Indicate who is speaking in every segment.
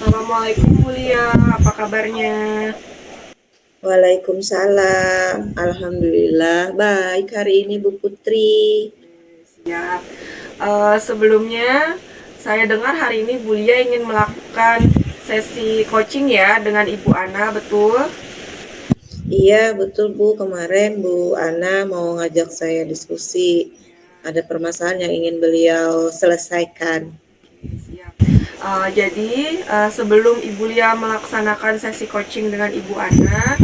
Speaker 1: Assalamualaikum Mulia, apa kabarnya?
Speaker 2: Waalaikumsalam. Alhamdulillah baik hari ini Bu Putri.
Speaker 1: Siap. Sebelumnya, saya dengar hari ini Bulia ingin melakukan sesi coaching ya dengan Ibu Ana, betul?
Speaker 2: Iya betul Bu, kemarin Bu Ana mau ngajak saya diskusi. Ada permasalahan yang ingin beliau selesaikan.
Speaker 1: Siap. Jadi, sebelum Ibu Lia melaksanakan sesi coaching dengan Ibu Ana,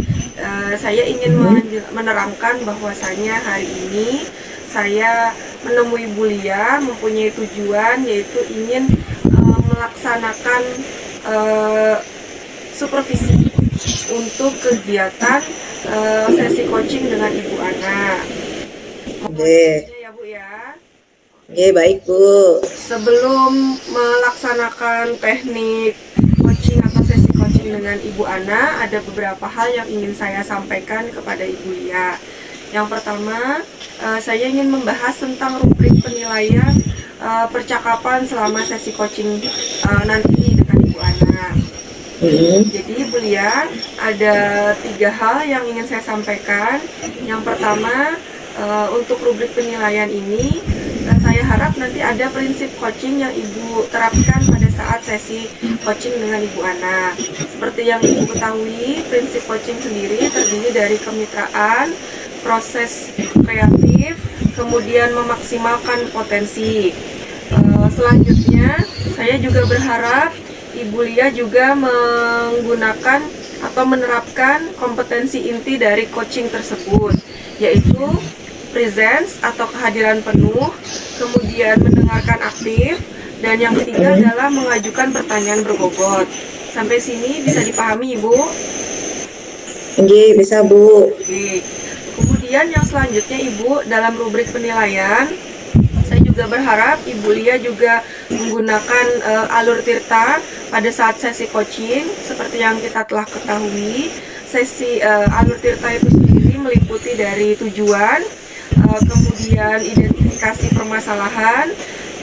Speaker 1: saya ingin menerangkan bahwasanya hari ini saya menemui Bulia mempunyai tujuan yaitu ingin melaksanakan uh, supervisi untuk kegiatan sesi coaching dengan Ibu Ana. Mohon
Speaker 2: Oke,
Speaker 1: izninnya ya Bu ya.
Speaker 2: oke baik Bu.
Speaker 1: Sebelum melaksanakan teknik coaching atau sesi coaching dengan Ibu Ana, ada beberapa hal yang ingin saya sampaikan kepada Ibu Lia. Yang pertama, saya ingin membahas tentang rubrik penilaian percakapan selama sesi coaching nanti dengan Ibu Ana. Jadi Ibu Lia, ada 3 hal yang ingin saya sampaikan. Yang pertama, untuk rubrik penilaian ini, saya harap nanti ada prinsip coaching yang Ibu terapkan pada saat sesi coaching dengan Ibu Ana. Seperti yang Ibu ketahui, prinsip coaching sendiri terdiri dari kemitraan, proses kreatif, kemudian memaksimalkan potensi. Selanjutnya, saya juga berharap Ibu Lia juga menggunakan atau menerapkan kompetensi inti dari coaching tersebut, yaitu presence atau kehadiran penuh, kemudian mendengarkan aktif, dan yang ketiga adalah mengajukan pertanyaan berbobot. Sampai sini bisa dipahami Ibu?
Speaker 2: Oke, bisa Bu.
Speaker 1: Oke. Kemudian yang selanjutnya Ibu, dalam rubrik penilaian, saya juga berharap Ibu Lia juga menggunakan alur tirta pada saat sesi coaching. Seperti yang kita telah ketahui, sesi alur tirta itu sendiri meliputi dari tujuan, kemudian identifikasi permasalahan,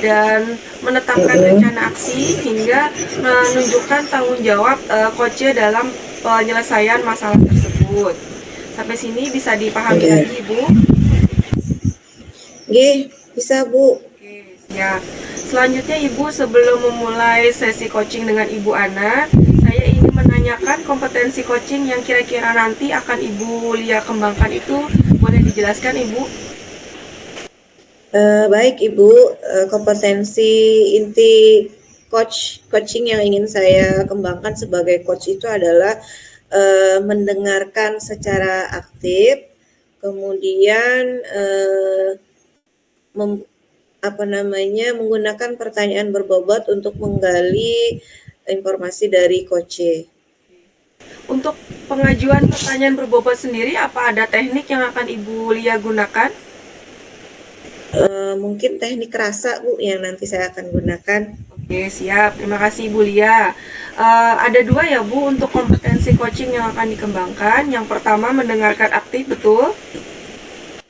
Speaker 1: dan menetapkan rencana aksi hingga menunjukkan tanggung jawab coach dalam penyelesaian masalah tersebut. Sampai sini bisa dipahami
Speaker 2: Oke.
Speaker 1: lagi Ibu?
Speaker 2: Oke, bisa Bu.
Speaker 1: Oke, siap. Selanjutnya Ibu, sebelum memulai sesi coaching dengan Ibu Ana, saya ingin menanyakan kompetensi coaching yang kira-kira nanti akan Ibu Lia kembangkan itu, boleh dijelaskan Ibu?
Speaker 2: Baik Ibu, kompetensi inti coaching yang ingin saya kembangkan sebagai coach itu adalah mendengarkan secara aktif, kemudian menggunakan pertanyaan berbobot untuk menggali informasi dari coach.
Speaker 1: Untuk pengajuan pertanyaan berbobot sendiri, apa ada teknik yang akan Ibu Lia gunakan?
Speaker 2: Mungkin teknik rasa Bu yang nanti saya akan gunakan.
Speaker 1: Oke, siap. Terima kasih Ibu Lia. Ada 2 ya Bu untuk kompetensi coaching yang akan dikembangkan. Yang pertama mendengarkan aktif, betul?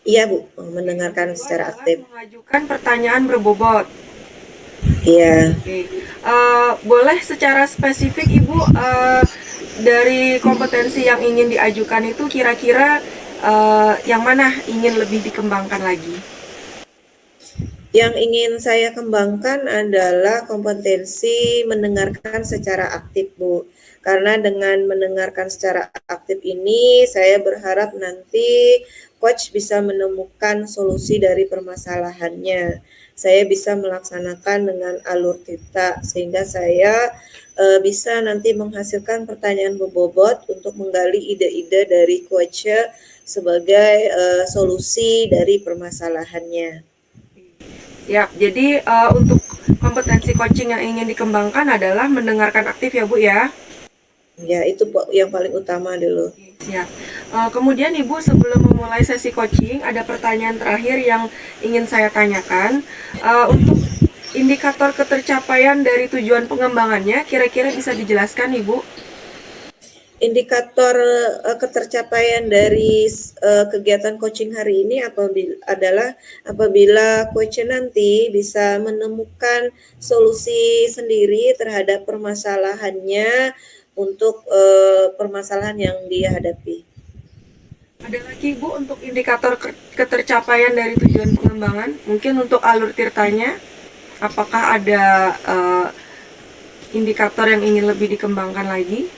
Speaker 2: Iya Bu, mendengarkan secara aktif.
Speaker 1: Mengajukan pertanyaan berbobot.
Speaker 2: Iya.
Speaker 1: Oke. Boleh secara spesifik Ibu dari kompetensi yang ingin diajukan itu kira-kira yang mana ingin lebih dikembangkan lagi?
Speaker 2: Yang ingin saya kembangkan adalah kompetensi mendengarkan secara aktif, Bu. Karena dengan mendengarkan secara aktif ini, saya berharap nanti coach bisa menemukan solusi dari permasalahannya. Saya bisa melaksanakan dengan alur tirta, sehingga saya bisa nanti menghasilkan pertanyaan berbobot untuk menggali ide-ide dari coach sebagai solusi dari permasalahannya.
Speaker 1: Ya, jadi untuk kompetensi coaching yang ingin dikembangkan adalah mendengarkan aktif ya Bu ya.
Speaker 2: Ya, itu yang paling utama dulu.
Speaker 1: Siap. Kemudian Ibu sebelum memulai sesi coaching ada pertanyaan terakhir yang ingin saya tanyakan. Untuk indikator ketercapaian dari tujuan pengembangannya kira-kira bisa dijelaskan Ibu?
Speaker 2: Indikator ketercapaian dari kegiatan coaching hari ini apabila coach nanti bisa menemukan solusi sendiri terhadap permasalahannya untuk permasalahan yang dia hadapi.
Speaker 1: Ada lagi Bu untuk indikator ketercapaian dari tujuan pengembangan, mungkin untuk alur tirtanya, apakah ada indikator yang ingin lebih dikembangkan lagi?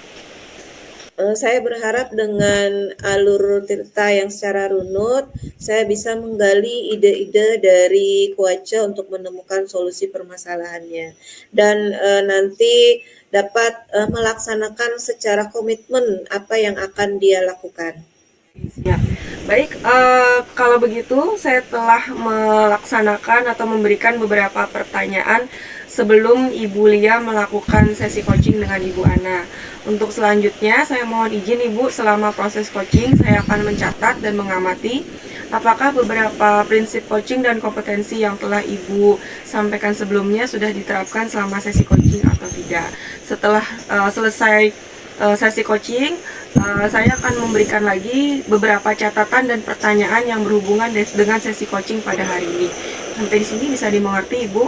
Speaker 2: Saya berharap dengan alur tirta yang secara runut, saya bisa menggali ide-ide dari Kuaca untuk menemukan solusi permasalahannya. Dan nanti dapat melaksanakan secara komitmen apa yang akan dia lakukan.
Speaker 1: Ya, baik. Kalau begitu, saya telah melaksanakan atau memberikan beberapa pertanyaan sebelum Ibu Lia melakukan sesi coaching dengan Ibu Ana. Untuk selanjutnya, saya mohon izin Ibu, selama proses coaching, saya akan mencatat dan mengamati apakah beberapa prinsip coaching dan kompetensi yang telah Ibu sampaikan sebelumnya sudah diterapkan selama sesi coaching atau tidak. Setelah selesai sesi coaching, saya akan memberikan lagi beberapa catatan dan pertanyaan yang berhubungan dengan sesi coaching pada hari ini. Sampai di sini bisa dimengerti, Ibu?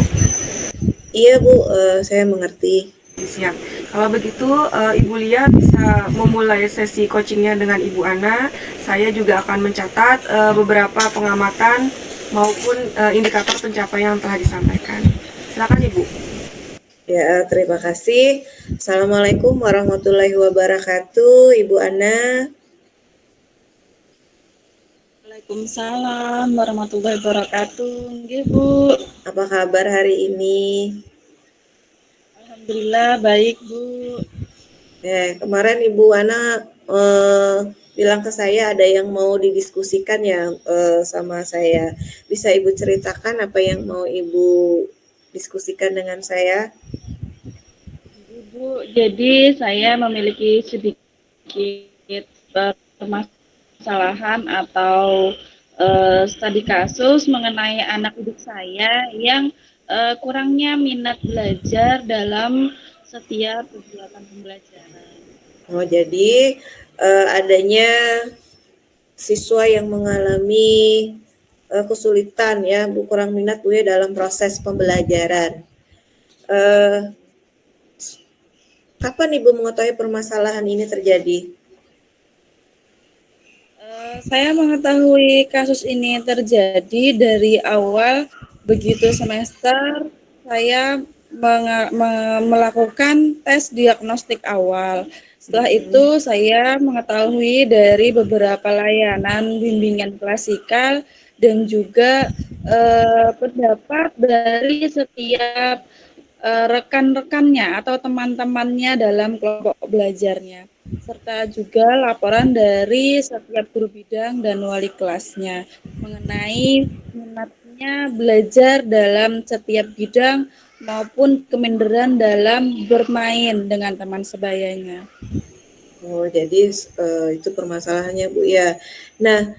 Speaker 2: Iya Bu, saya mengerti.
Speaker 1: Siap. Kalau begitu, Ibu Lia bisa memulai sesi coachingnya dengan Ibu Ana. Saya juga akan mencatat beberapa pengamatan maupun indikator pencapaian yang telah disampaikan. Silakan Ibu.
Speaker 2: Ya, terima kasih. Assalamualaikum warahmatullahi wabarakatuh, Ibu Ana.
Speaker 3: Waalaikumsalam warahmatullahi wabarakatuh. Nggih, Bu.
Speaker 2: Apa kabar hari ini?
Speaker 3: Alhamdulillah baik, Bu.
Speaker 2: Kemarin Ibu Ana bilang ke saya ada yang mau didiskusikan ya sama saya. Bisa Ibu ceritakan apa yang mau Ibu diskusikan dengan saya?
Speaker 3: Bu, jadi saya memiliki sedikit permasalahan atau studi kasus mengenai anak didik saya yang kurangnya minat belajar dalam setiap kegiatan pembelajaran.
Speaker 2: Oh, jadi adanya siswa yang mengalami kesulitan ya, Bu, kurang minat Bu ya dalam proses pembelajaran. Kapan Ibu mengetahui permasalahan ini terjadi?
Speaker 3: Saya mengetahui kasus ini terjadi dari awal begitu semester saya melakukan tes diagnostik awal. Setelah itu saya mengetahui dari beberapa layanan bimbingan klasikal dan juga pendapat dari setiap rekan-rekannya atau teman-temannya dalam kelompok belajarnya, serta juga laporan dari setiap guru bidang dan wali kelasnya mengenai minatnya belajar dalam setiap bidang maupun keminderan dalam bermain dengan teman sebayanya.
Speaker 2: Oh, jadi itu permasalahannya Bu ya. Nah,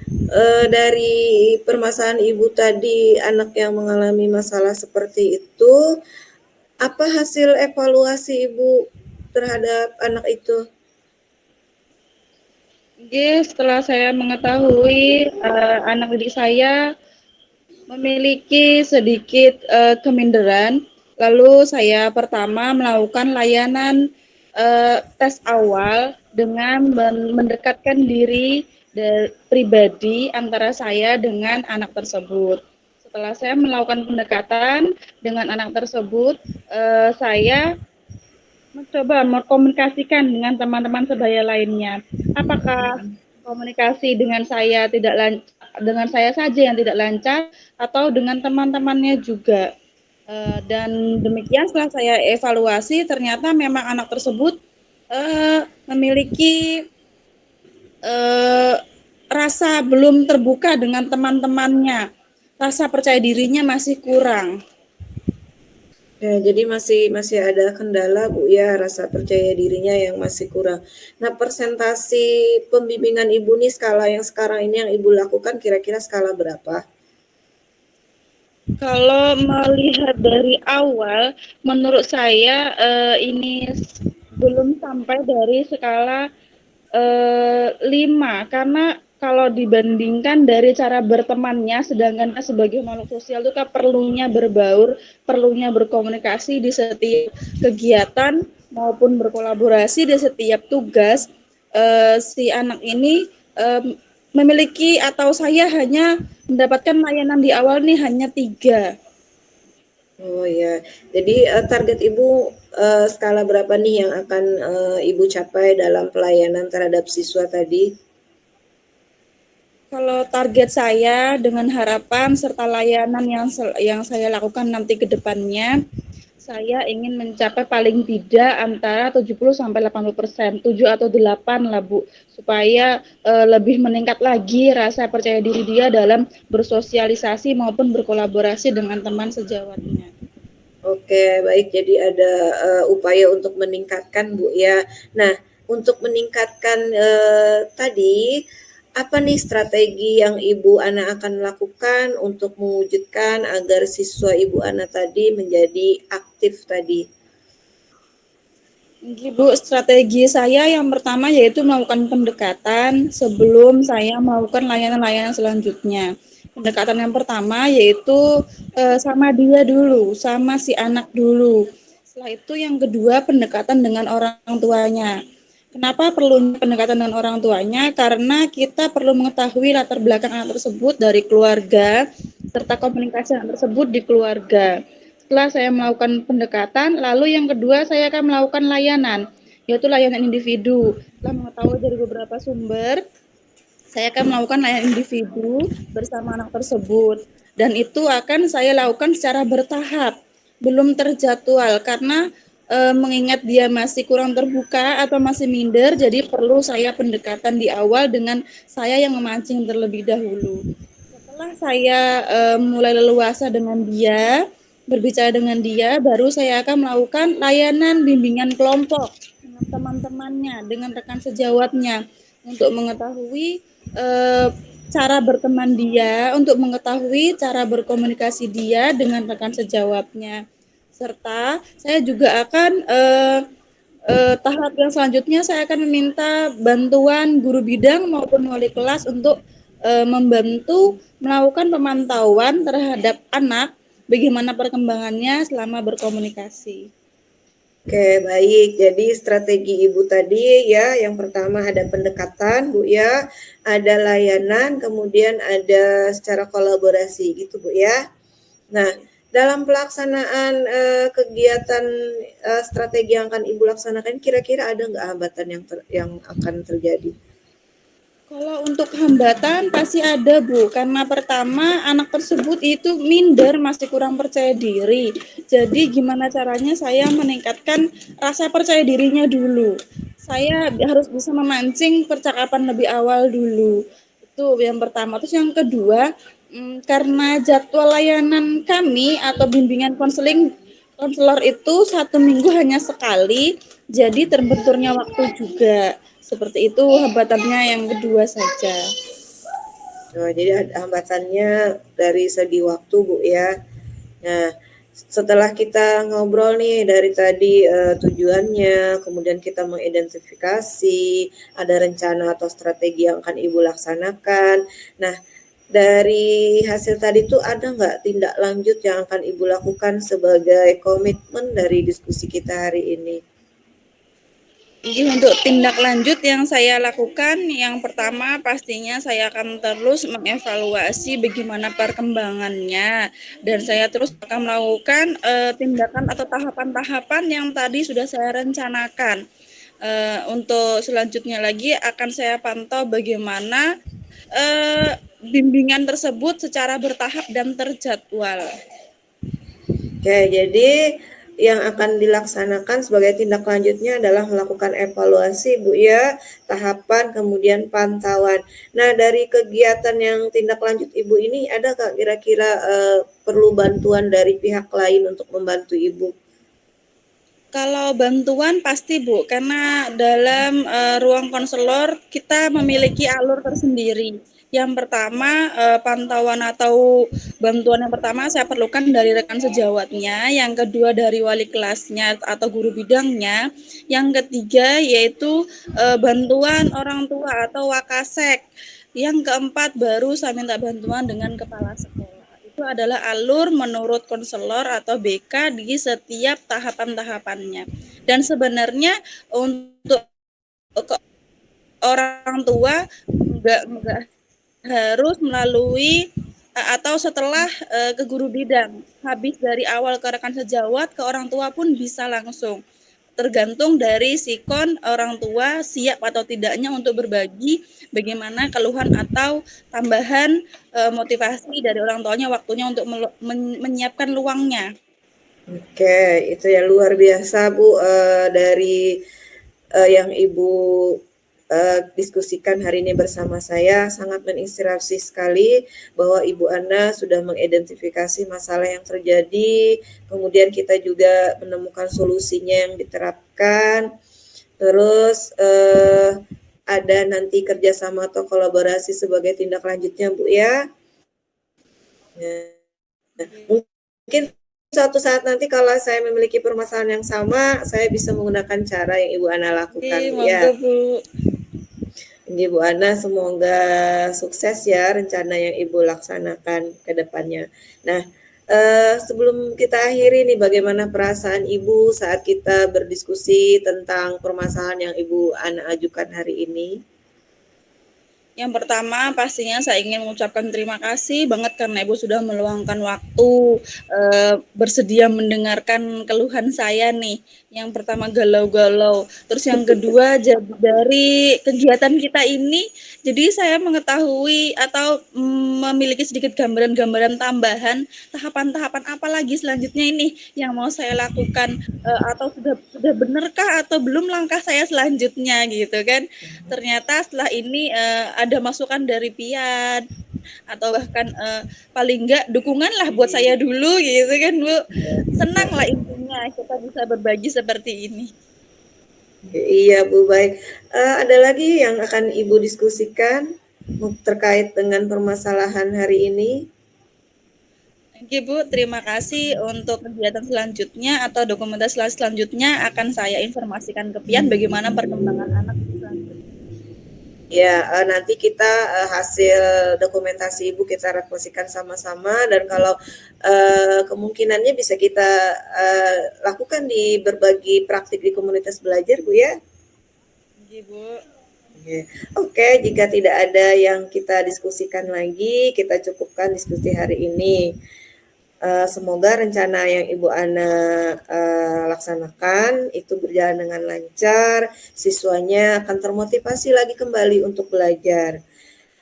Speaker 2: dari permasalahan Ibu tadi anak yang mengalami masalah seperti itu, apa hasil evaluasi Ibu terhadap anak itu?
Speaker 3: Oke, setelah saya mengetahui anak didik saya memiliki sedikit keminderan, lalu saya pertama melakukan layanan tes awal dengan mendekatkan diri pribadi antara saya dengan anak tersebut. Setelah saya melakukan pendekatan dengan anak tersebut, saya mencoba mengkomunikasikan dengan teman-teman sebaya lainnya. Apakah komunikasi dengan saya dengan saya saja yang tidak lancar atau dengan teman-temannya juga? Dan demikian setelah saya evaluasi ternyata memang anak tersebut memiliki rasa belum terbuka dengan teman-temannya, rasa percaya dirinya masih kurang.
Speaker 2: Ya, jadi masih ada kendala Bu ya, rasa percaya dirinya yang masih kurang. Nah, persentasi pembimbingan Ibu nih skala yang sekarang ini yang Ibu lakukan kira-kira skala berapa?
Speaker 3: Kalau melihat dari awal, menurut saya ini belum sampai dari skala 5, karena kalau dibandingkan dari cara bertemannya, sedangkan sebagai makhluk sosial itu kan perlunya berbaur, perlunya berkomunikasi di setiap kegiatan maupun berkolaborasi di setiap tugas. Si anak ini memiliki atau saya hanya mendapatkan layanan di awal nih hanya 3.
Speaker 2: Oh ya, jadi target Ibu skala berapa nih yang akan Ibu capai dalam pelayanan terhadap siswa tadi?
Speaker 3: Kalau target saya dengan harapan serta layanan yang saya lakukan nanti ke depannya, saya ingin mencapai paling tidak antara 70 sampai 80%, 7 atau 8 lah Bu, supaya lebih meningkat lagi rasa percaya diri dia dalam bersosialisasi maupun berkolaborasi dengan teman sejawatnya.
Speaker 2: Oke, baik. Jadi ada upaya untuk meningkatkan, Bu ya. Nah, untuk meningkatkan tadi, apa nih strategi yang Ibu Ana akan lakukan untuk mewujudkan agar siswa Ibu Ana tadi menjadi aktif tadi?
Speaker 3: Bu, strategi saya yang pertama yaitu melakukan pendekatan sebelum saya melakukan layanan-layanan selanjutnya. Pendekatan yang pertama yaitu sama dia dulu, sama si anak dulu. Setelah itu yang kedua pendekatan dengan orang tuanya. Kenapa perlu pendekatan dengan orang tuanya? Karena kita perlu mengetahui latar belakang anak tersebut dari keluarga serta komunikasi anak tersebut di keluarga. Setelah saya melakukan pendekatan, lalu yang kedua saya akan melakukan layanan, yaitu layanan individu. Setelah mengetahui dari beberapa sumber, saya akan melakukan layanan individu bersama anak tersebut. Dan itu akan saya lakukan secara bertahap, belum terjadwal, karena mengingat dia masih kurang terbuka atau masih minder, jadi perlu saya pendekatan di awal dengan saya yang memancing terlebih dahulu. Setelah saya mulai leluasa dengan dia, berbicara dengan dia, baru saya akan melakukan layanan bimbingan kelompok dengan teman-temannya, dengan rekan sejawatnya untuk mengetahui cara berteman dia, untuk mengetahui cara berkomunikasi dia dengan rekan sejawatnya. Serta saya juga akan tahap yang selanjutnya saya akan meminta bantuan guru bidang maupun wali kelas untuk membantu melakukan pemantauan terhadap anak bagaimana perkembangannya selama berkomunikasi.
Speaker 2: Oke, baik. Jadi strategi Ibu tadi ya, yang pertama ada pendekatan, Bu ya, ada layanan, kemudian ada secara kolaborasi gitu, Bu ya. Nah, dalam pelaksanaan kegiatan strategi yang akan Ibu laksanakan, kira-kira ada nggak hambatan yang akan terjadi?
Speaker 3: Kalau untuk hambatan pasti ada Bu, karena pertama anak tersebut itu minder, masih kurang percaya diri. Jadi gimana caranya saya meningkatkan rasa percaya dirinya dulu. Saya harus bisa memancing percakapan lebih awal dulu. Itu yang pertama. Terus yang kedua, karena jadwal layanan kami atau bimbingan konselor itu 1 minggu hanya sekali, jadi terbenturnya waktu juga. Seperti itu hambatannya yang kedua saja.
Speaker 2: Nah, jadi ada hambatannya dari segi waktu, Bu ya. Nah, setelah kita ngobrol nih dari tadi tujuannya, kemudian kita mengidentifikasi, ada rencana atau strategi yang akan Ibu laksanakan. Nah, dari hasil tadi tuh ada nggak tindak lanjut yang akan Ibu lakukan sebagai komitmen dari diskusi kita hari ini?
Speaker 3: Jadi untuk tindak lanjut yang saya lakukan, yang pertama pastinya saya akan terus mengevaluasi bagaimana perkembangannya, dan saya terus akan melakukan tindakan atau tahapan-tahapan yang tadi sudah saya rencanakan. Untuk selanjutnya lagi akan saya pantau bagaimana bimbingan tersebut secara bertahap dan terjadwal.
Speaker 2: Oke, jadi yang akan dilaksanakan sebagai tindak lanjutnya adalah melakukan evaluasi, Bu ya, tahapan kemudian pantauan. Nah, dari kegiatan yang tindak lanjut Ibu ini ada nggak kira-kira perlu bantuan dari pihak lain untuk membantu Ibu?
Speaker 3: Kalau bantuan pasti Bu, karena dalam ruang konselor kita memiliki alur tersendiri. Yang pertama, pantauan atau bantuan yang pertama saya perlukan dari rekan sejawatnya, yang kedua dari wali kelasnya atau guru bidangnya, yang ketiga yaitu bantuan orang tua atau wakasek, yang keempat baru saya minta bantuan dengan kepala sekolah. Itu adalah alur menurut konselor atau BK di setiap tahapan-tahapannya. Dan sebenarnya untuk orang tua enggak harus melalui atau setelah ke guru bidang. Habis dari awal ke rekan sejawat, ke orang tua pun bisa langsung. Tergantung dari sikon orang tua siap atau tidaknya untuk berbagi bagaimana keluhan atau tambahan motivasi dari orang tuanya waktunya untuk menyiapkan luangnya.
Speaker 2: Oke, itu ya luar biasa Bu, dari yang Ibu diskusikan hari ini bersama saya sangat menginspirasi sekali bahwa Ibu Ana sudah mengidentifikasi masalah yang terjadi, kemudian kita juga menemukan solusinya yang diterapkan, terus ada nanti kerjasama atau kolaborasi sebagai tindak lanjutnya Bu ya. Nah, mungkin suatu saat nanti kalau saya memiliki permasalahan yang sama, saya bisa menggunakan cara yang Ibu Ana lakukan Bu ya.
Speaker 3: Bu.
Speaker 2: Ibu Ana, semoga sukses ya rencana yang Ibu laksanakan ke depannya. Nah, sebelum kita akhiri nih, bagaimana perasaan Ibu saat kita berdiskusi tentang permasalahan yang Ibu Ana ajukan hari ini?
Speaker 3: Yang pertama pastinya saya ingin mengucapkan terima kasih banget karena Ibu sudah meluangkan waktu bersedia mendengarkan keluhan saya nih. Yang pertama galau-galau, terus yang kedua dari kegiatan kita ini, jadi saya mengetahui atau memiliki sedikit gambaran-gambaran tambahan tahapan-tahapan apa lagi selanjutnya ini yang mau saya lakukan atau sudah benarkah atau belum langkah saya selanjutnya gitu kan. Ternyata setelah ini ada masukan dari Pian atau bahkan paling enggak dukungan lah buat saya dulu gitu kan Bu. Senang lah intinya kita bisa berbagi seperti ini.
Speaker 2: Iya Bu, baik. Ada lagi yang akan Ibu diskusikan terkait dengan permasalahan hari ini?
Speaker 3: Oke Bu, terima kasih untuk kegiatan selanjutnya atau dokumentasi selanjutnya akan saya informasikan ke Pian bagaimana perkembangan anak selanjutnya.
Speaker 2: Ya, nanti kita hasil dokumentasi Ibu kita refleksikan sama-sama, dan kalau kemungkinannya bisa kita lakukan di berbagi praktik di komunitas belajar Bu ya.
Speaker 3: Oke Bu.
Speaker 2: Oke, jika tidak ada yang kita diskusikan lagi, kita cukupkan diskusi hari ini. Semoga rencana yang Ibu Ana laksanakan itu berjalan dengan lancar, siswanya akan termotivasi lagi kembali untuk belajar.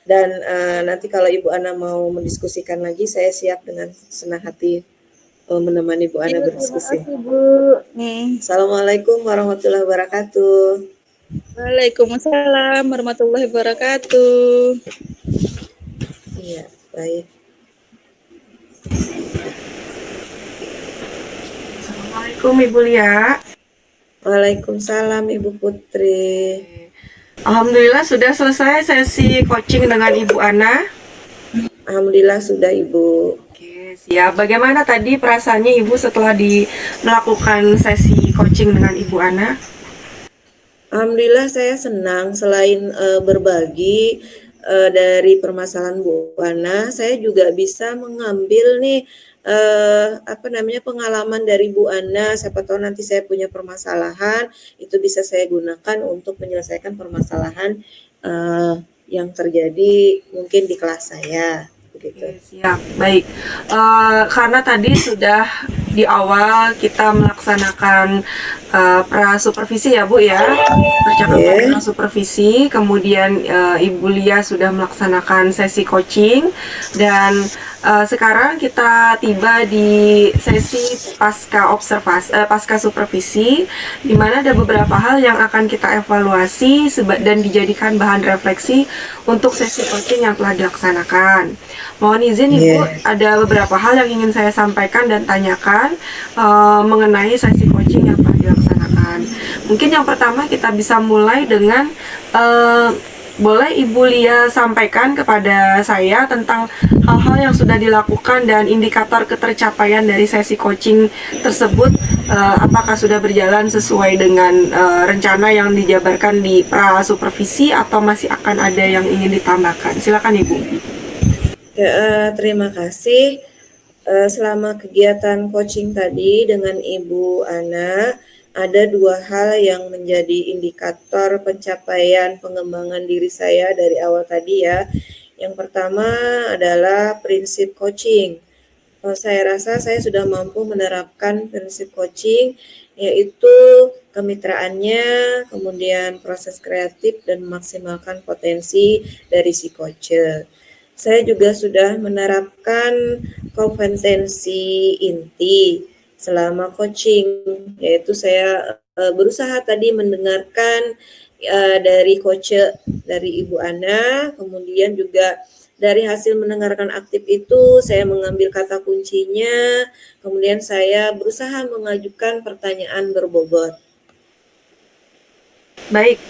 Speaker 2: Dan nanti kalau Ibu Ana mau mendiskusikan lagi, saya siap dengan senang hati menemani Ibu Ana berdiskusi.
Speaker 3: Terima kasih Bu.
Speaker 2: Assalamualaikum warahmatullahi wabarakatuh.
Speaker 3: Waalaikumsalam warahmatullahi wabarakatuh.
Speaker 2: Iya, baik.
Speaker 1: Assalamualaikum Ibu Lia.
Speaker 2: Waalaikumsalam Ibu Putri.
Speaker 1: Alhamdulillah sudah selesai sesi coaching dengan Ibu Ana.
Speaker 2: Alhamdulillah sudah Ibu.
Speaker 1: Oke, siap. Bagaimana tadi perasaannya Ibu setelah melakukan sesi coaching dengan Ibu Ana?
Speaker 2: Alhamdulillah saya senang, selain berbagi dari permasalahan Bu Ana, saya juga bisa mengambil nih pengalaman dari Bu Ana. Siapa tahu nanti saya punya permasalahan, itu bisa saya gunakan untuk menyelesaikan permasalahan yang terjadi mungkin di kelas saya. Begitu.
Speaker 1: Siap, baik. Karena tadi sudah di awal kita melaksanakan prasupervisi ya Bu ya, percakapan prasupervisi, kemudian Ibu Lia sudah melaksanakan sesi coaching, dan sekarang kita tiba di sesi pasca supervisi, di mana ada beberapa hal yang akan kita evaluasi dan dijadikan bahan refleksi untuk sesi coaching yang telah dilaksanakan. Mohon izin Ibu, ada beberapa hal yang ingin saya sampaikan dan tanyakan mengenai sesi coaching yang telah dilaksanakan. Mungkin yang pertama kita bisa mulai dengan Boleh Ibu Lia sampaikan kepada saya tentang hal-hal yang sudah dilakukan dan indikator ketercapaian dari sesi coaching tersebut, apakah sudah berjalan sesuai dengan rencana yang dijabarkan di pra supervisi atau masih akan ada yang ingin ditambahkan? Silakan Ibu.
Speaker 2: Ya, terima kasih. Selama kegiatan coaching tadi dengan Ibu Ana, ada dua hal yang menjadi indikator pencapaian pengembangan diri saya dari awal tadi ya. Yang pertama adalah prinsip coaching. Saya rasa saya sudah mampu menerapkan prinsip coaching, yaitu kemitraannya, kemudian proses kreatif dan memaksimalkan potensi dari si coacher. Saya juga sudah menerapkan kompetensi inti selama coaching, yaitu saya berusaha tadi mendengarkan dari coach dari Ibu Ana, kemudian juga dari hasil mendengarkan aktif itu saya mengambil kata kuncinya, kemudian saya berusaha mengajukan pertanyaan berbobot.
Speaker 1: Baik,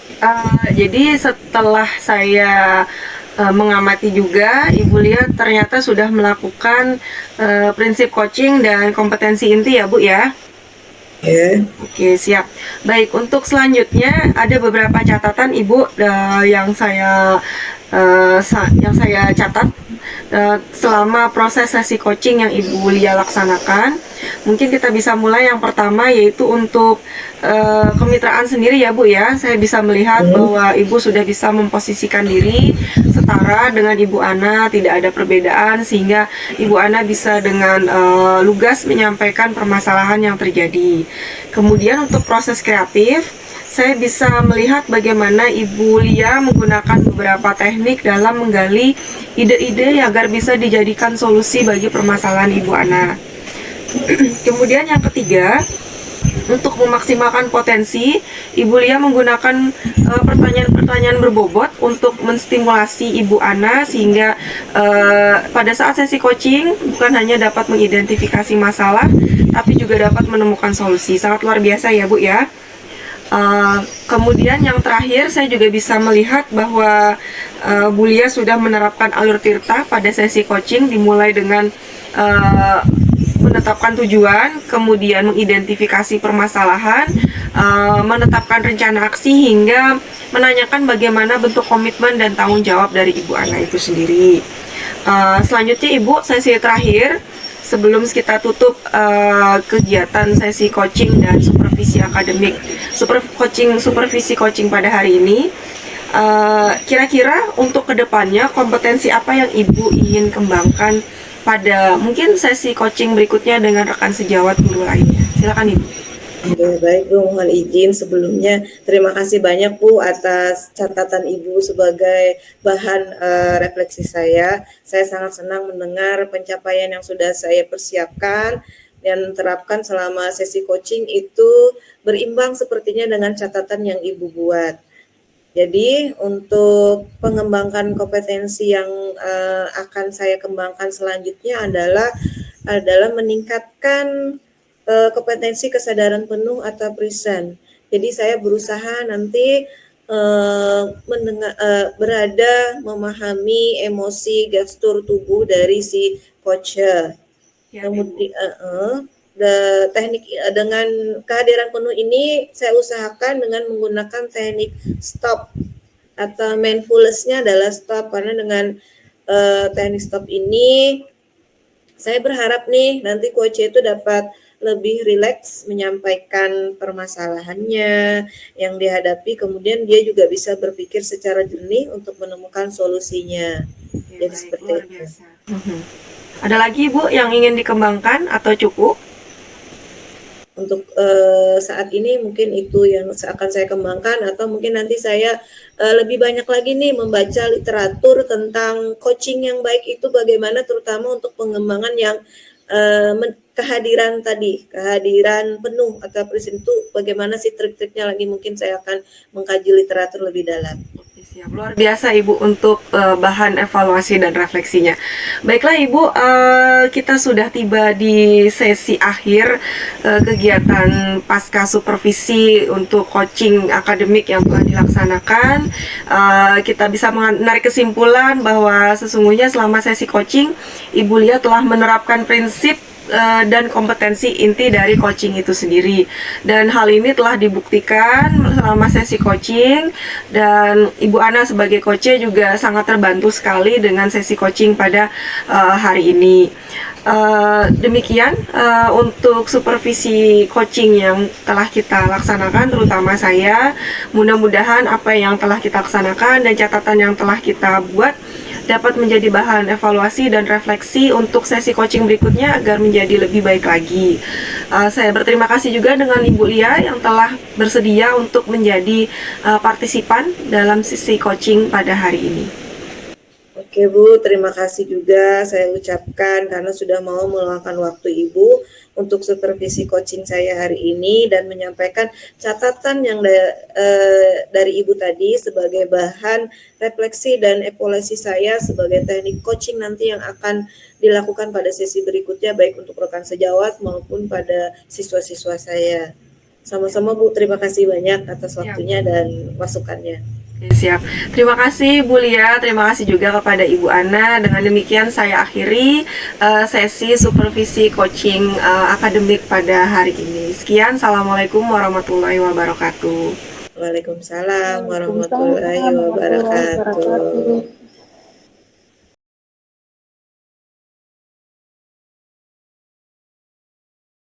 Speaker 1: jadi setelah saya mengamati juga, Ibu Lia ternyata sudah melakukan prinsip coaching dan kompetensi inti ya Bu ya. Oke, siap. Baik, untuk selanjutnya ada beberapa catatan Ibu yang saya catat selama proses sesi coaching yang Ibu Lia laksanakan. Mungkin kita bisa mulai yang pertama, yaitu untuk kemitraan sendiri ya Bu ya. Saya bisa melihat bahwa Ibu sudah bisa memposisikan diri setara dengan Ibu Ana, tidak ada perbedaan, sehingga Ibu Ana bisa dengan lugas menyampaikan permasalahan yang terjadi. Kemudian untuk proses kreatif, saya bisa melihat bagaimana Ibu Lia menggunakan beberapa teknik dalam menggali ide-ide agar bisa dijadikan solusi bagi permasalahan Ibu Ana. Kemudian yang ketiga, untuk memaksimalkan potensi, Ibu Lia menggunakan pertanyaan-pertanyaan berbobot untuk menstimulasi Ibu Ana, sehingga pada saat sesi coaching bukan hanya dapat mengidentifikasi masalah, tapi juga dapat menemukan solusi. Sangat luar biasa ya Bu ya. Kemudian yang terakhir, saya juga bisa melihat bahwa Bu Lia sudah menerapkan alur tirta pada sesi coaching, dimulai dengan menetapkan tujuan, kemudian mengidentifikasi permasalahan, menetapkan rencana aksi, hingga menanyakan bagaimana bentuk komitmen dan tanggung jawab dari Ibu Ana itu sendiri. Selanjutnya Ibu, sesi terakhir sebelum kita tutup kegiatan sesi coaching dan supervisi akademik, supervisi coaching pada hari ini, kira-kira untuk kedepannya kompetensi apa yang Ibu ingin kembangkan pada mungkin sesi coaching berikutnya dengan rekan sejawat guru lainnya? Silakan Ibu.
Speaker 2: Baik Bu, mohon izin sebelumnya terima kasih banyak Bu atas catatan Ibu sebagai bahan refleksi saya. Saya sangat senang mendengar pencapaian yang sudah saya persiapkan dan terapkan selama sesi coaching itu berimbang sepertinya dengan catatan yang Ibu buat. Jadi untuk pengembangan kompetensi yang akan saya kembangkan selanjutnya adalah meningkatkan kompetensi kesadaran penuh atau present. Jadi saya berusaha nanti memahami emosi gestur tubuh dari si coacher. Kemudian teknik dengan kehadiran penuh ini saya usahakan dengan menggunakan teknik stop atau mindfulness-nya adalah stop, karena dengan teknik stop ini saya berharap nih nanti coach itu dapat lebih rileks menyampaikan permasalahannya yang dihadapi, kemudian dia juga bisa berpikir secara jernih untuk menemukan solusinya.
Speaker 1: Ya,
Speaker 2: jadi seperti itu.
Speaker 1: Ada lagi Bu yang ingin dikembangkan atau cukup?
Speaker 2: Untuk saat ini mungkin itu yang akan saya kembangkan, atau mungkin nanti saya lebih banyak lagi nih membaca literatur tentang coaching yang baik itu bagaimana, terutama untuk pengembangan yang kehadiran penuh atau present itu bagaimana sih trik-triknya lagi, mungkin saya akan mengkaji literatur lebih dalam.
Speaker 1: Oke, Siap, luar biasa Ibu untuk bahan evaluasi dan refleksinya. Baiklah Ibu, kita sudah tiba di sesi akhir kegiatan pasca supervisi untuk coaching akademik yang telah dilaksanakan. Kita bisa menarik kesimpulan bahwa sesungguhnya selama sesi coaching, Ibu Lia telah menerapkan prinsip dan kompetensi inti dari coaching itu sendiri, dan hal ini telah dibuktikan selama sesi coaching, dan Ibu Ana sebagai coach juga sangat terbantu sekali dengan sesi coaching pada hari ini. Demikian untuk supervisi coaching yang telah kita laksanakan, terutama saya. Mudah-mudahan apa yang telah kita laksanakan dan catatan yang telah kita buat dapat menjadi bahan evaluasi dan refleksi untuk sesi coaching berikutnya agar menjadi lebih baik lagi. Saya berterima kasih juga dengan Ibu Lia yang telah bersedia untuk menjadi partisipan dalam sesi coaching pada hari ini.
Speaker 2: Oke Bu, terima kasih juga saya ucapkan karena sudah mau meluangkan waktu Ibu untuk supervisi coaching saya hari ini dan menyampaikan catatan yang dari Ibu tadi sebagai bahan refleksi dan evaluasi saya sebagai teknik coaching nanti yang akan dilakukan pada sesi berikutnya baik untuk rekan sejawat maupun pada siswa-siswa saya. Sama-sama Bu, terima kasih banyak atas waktunya dan masukannya.
Speaker 1: Siap. Terima kasih Bu Lia, terima kasih juga kepada Ibu Ana. Dengan demikian saya akhiri sesi supervisi coaching akademik pada hari ini. Sekian, Assalamualaikum warahmatullahi wabarakatuh.
Speaker 2: Waalaikumsalam warahmatullahi wabarakatuh.